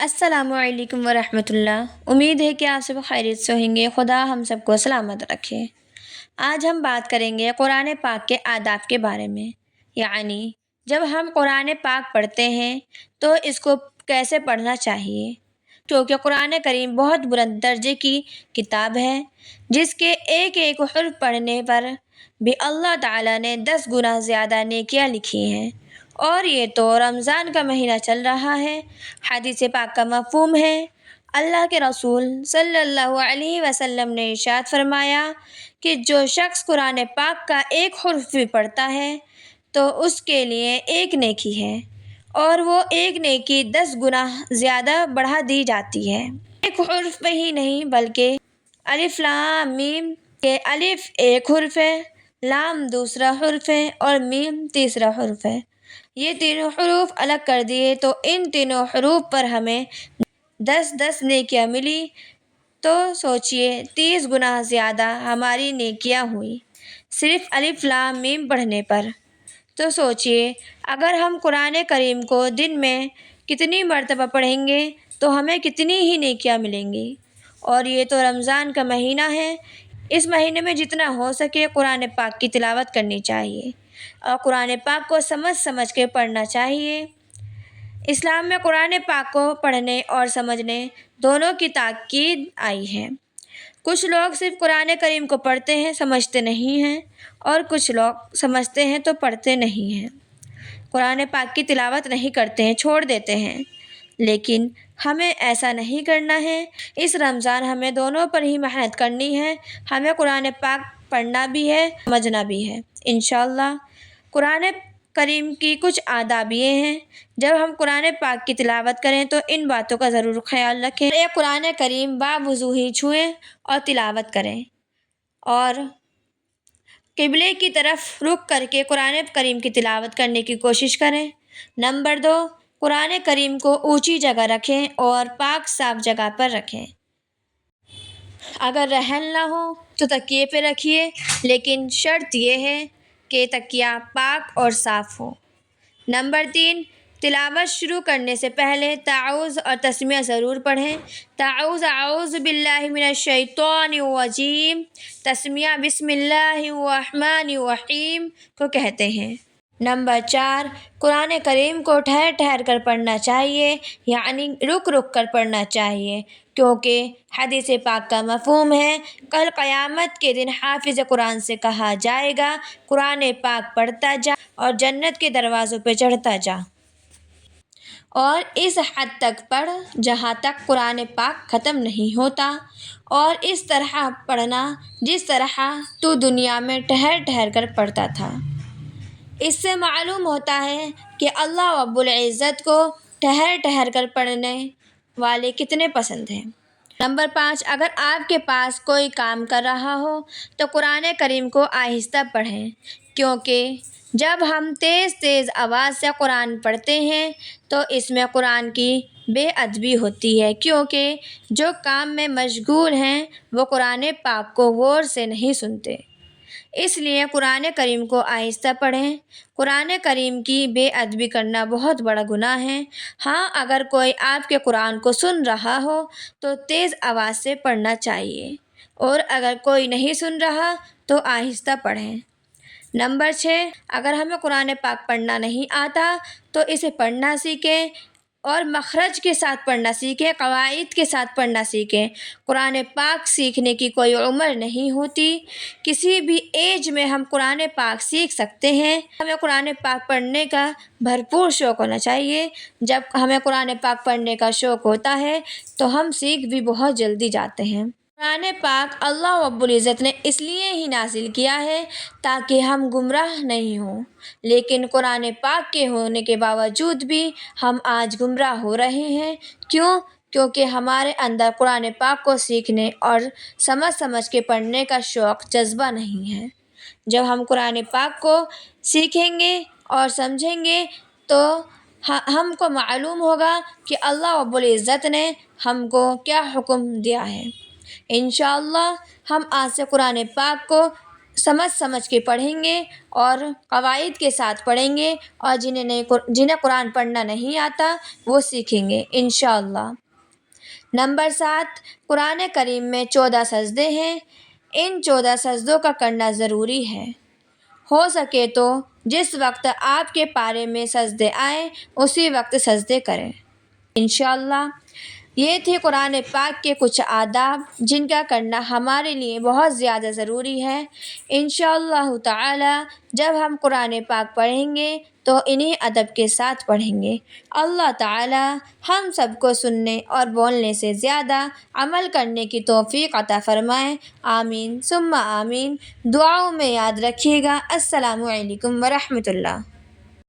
السلام علیکم ورحمۃ اللہ۔ امید ہے کہ آپ سب خیریت سے ہوں گے۔ خدا ہم سب کو سلامت رکھے۔ آج ہم بات کریں گے قرآن پاک کے آداب کے بارے میں، یعنی جب ہم قرآن پاک پڑھتے ہیں تو اس کو کیسے پڑھنا چاہیے، کیونکہ قرآن کریم بہت بلند درجے کی کتاب ہے، جس کے ایک ایک حرف پڑھنے پر بھی اللہ تعالیٰ نے 10 گنا زیادہ نیکیاں لکھی ہیں۔ اور یہ تو رمضان کا مہینہ چل رہا ہے۔ حدیث پاک کا مفہوم ہے، اللہ کے رسول صلی اللہ علیہ وسلم نے ارشاد فرمایا کہ جو شخص قرآن پاک کا ایک حرف بھی پڑھتا ہے تو اس کے لیے ایک نیکی ہے، اور وہ ایک نیکی 10 گنا زیادہ بڑھا دی جاتی ہے۔ ایک حرف پہ ہی نہیں بلکہ الف لام میم کے الف ایک حرف ہے، لام دوسرا حرف ہے اور میم تیسرا حرف ہے۔ یہ تینوں حروف الگ کر دیے تو ان تینوں حروف پر ہمیں 10 نیکیاں ملی، تو سوچئے 30 گنا زیادہ ہماری نیکیاں ہوئی صرف الف لام میم پڑھنے پر۔ تو سوچئے اگر ہم قرآن کریم کو دن میں کتنی مرتبہ پڑھیں گے تو ہمیں کتنی ہی نیکیاں ملیں گی۔ اور یہ تو رمضان کا مہینہ ہے، اس مہینے میں جتنا ہو سکے قرآن پاک کی تلاوت کرنی چاہیے اور قرآن پاک کو سمجھ سمجھ کے پڑھنا چاہیے۔ اسلام میں قرآن پاک کو پڑھنے اور سمجھنے دونوں کی تاکید آئی ہے۔ کچھ لوگ صرف قرآن کریم کو پڑھتے ہیں، سمجھتے نہیں ہیں، اور کچھ لوگ سمجھتے ہیں تو پڑھتے نہیں ہیں، قرآن پاک کی تلاوت نہیں کرتے ہیں، چھوڑ دیتے ہیں۔ لیکن ہمیں ایسا نہیں کرنا ہے۔ اس رمضان ہمیں دونوں پر ہی محنت کرنی ہے، ہمیں قرآن پاک پڑھنا بھی ہے، سمجھنا بھی ہے انشاءاللہ۔ قرآن کریم کی کچھ آداب یہ ہیں، جب ہم قرآن پاک کی تلاوت کریں تو ان باتوں کا ضرور خیال رکھیں۔ قرآن کریم باوضو ہی چھوئیں اور تلاوت کریں، اور قبلے کی طرف رخ کر کے قرآن کریم کی تلاوت کرنے کی کوشش کریں۔ نمبر 2، قرآن کریم کو اونچی جگہ رکھیں اور پاک صاف جگہ پر رکھیں۔ اگر رحل نہ ہو تو تکیے پہ رکھیے، لیکن شرط یہ ہے کہ تکیہ پاک اور صاف ہو۔ نمبر 3، تلاوت شروع کرنے سے پہلے تعوذ اور تسمیہ ضرور پڑھیں۔ تعوذ اعوذ باللہ من الشیطان الرجیم، تسمیہ بسم اللہ الرحمن الرحیم کو کہتے ہیں۔ نمبر 4، قرآن کریم کو ٹھہر ٹھہر کر پڑھنا چاہیے، یعنی رک رک کر پڑھنا چاہیے، کیونکہ حدیث پاک کا مفہوم ہے، کل قیامت کے دن حافظ قرآن سے کہا جائے گا قرآن پاک پڑھتا جا اور جنت کے دروازوں پہ چڑھتا جا، اور اس حد تک پڑھ جہاں تک قرآن پاک ختم نہیں ہوتا، اور اس طرح پڑھنا جس طرح تو دنیا میں ٹھہر ٹھہر کر پڑھتا تھا۔ اس سے معلوم ہوتا ہے کہ اللہ رب العزت کو ٹھہر ٹھہر کر پڑھنے والے کتنے پسند ہیں۔ نمبر 5، اگر آپ کے پاس کوئی کام کر رہا ہو تو قرآن کریم کو آہستہ پڑھیں، کیونکہ جب ہم تیز تیز آواز سے قرآن پڑھتے ہیں تو اس میں قرآن کی بے ادبی ہوتی ہے، کیونکہ جو کام میں مشغول ہیں وہ قرآن پاک کو غور سے نہیں سنتے۔ اس لیے قرآن کریم کو آہستہ پڑھیں۔ قرآن کریم کی بے ادبی کرنا بہت بڑا گناہ ہے۔ ہاں، اگر کوئی آپ کے قرآن کو سن رہا ہو تو تیز آواز سے پڑھنا چاہیے، اور اگر کوئی نہیں سن رہا تو آہستہ پڑھیں۔ نمبر 6، اگر ہمیں قرآن پاک پڑھنا نہیں آتا تو اسے پڑھنا سیکھیں، اور مخرج کے ساتھ پڑھنا سیکھیں، قواعد کے ساتھ پڑھنا سیکھیں۔ قرآن پاک سیکھنے کی کوئی عمر نہیں ہوتی، کسی بھی ایج میں ہم قرآن پاک سیکھ سکتے ہیں۔ ہمیں قرآن پاک پڑھنے کا بھرپور شوق ہونا چاہیے۔ جب ہمیں قرآن پاک پڑھنے کا شوق ہوتا ہے تو ہم سیکھ بھی بہت جلدی جاتے ہیں۔ قرآن پاک اللہ رب العزت نے اس لیے ہی نازل کیا ہے تاکہ ہم گمراہ نہیں ہوں، لیکن قرآن پاک کے ہونے کے باوجود بھی ہم آج گمراہ ہو رہے ہیں۔ کیوں؟ کیونکہ ہمارے اندر قرآن پاک کو سیکھنے اور سمجھ سمجھ کے پڑھنے کا شوق، جذبہ نہیں ہے۔ جب ہم قرآن پاک کو سیکھیں گے اور سمجھیں گے تو ہم کو معلوم ہوگا کہ اللہ رب العزت نے ہم کو کیا حکم دیا ہے۔ انشاءاللہ ہم آج سے قرآن پاک کو سمجھ کے پڑھیں گے اور قواعد کے ساتھ پڑھیں گے، اور جنہیں قرآن پڑھنا نہیں آتا وہ سیکھیں گے انشاءاللہ۔ نمبر 7، قرآن کریم میں 14 سجدے ہیں۔ ان 14 سجدوں کا کرنا ضروری ہے۔ ہو سکے تو جس وقت آپ کے پارے میں سجدے آئیں اسی وقت سجدے کریں انشاءاللہ۔ یہ تھے قرآن پاک کے کچھ آداب جن کا کرنا ہمارے لیے بہت زیادہ ضروری ہے۔ انشاءاللہ تعالی جب ہم قرآن پاک پڑھیں گے تو انہی ادب کے ساتھ پڑھیں گے۔ اللہ تعالی ہم سب کو سننے اور بولنے سے زیادہ عمل کرنے کی توفیق عطا فرمائے، آمین ثم آمین۔ دعاؤں میں یاد رکھیے گا۔ السلام علیکم ورحمۃ اللہ۔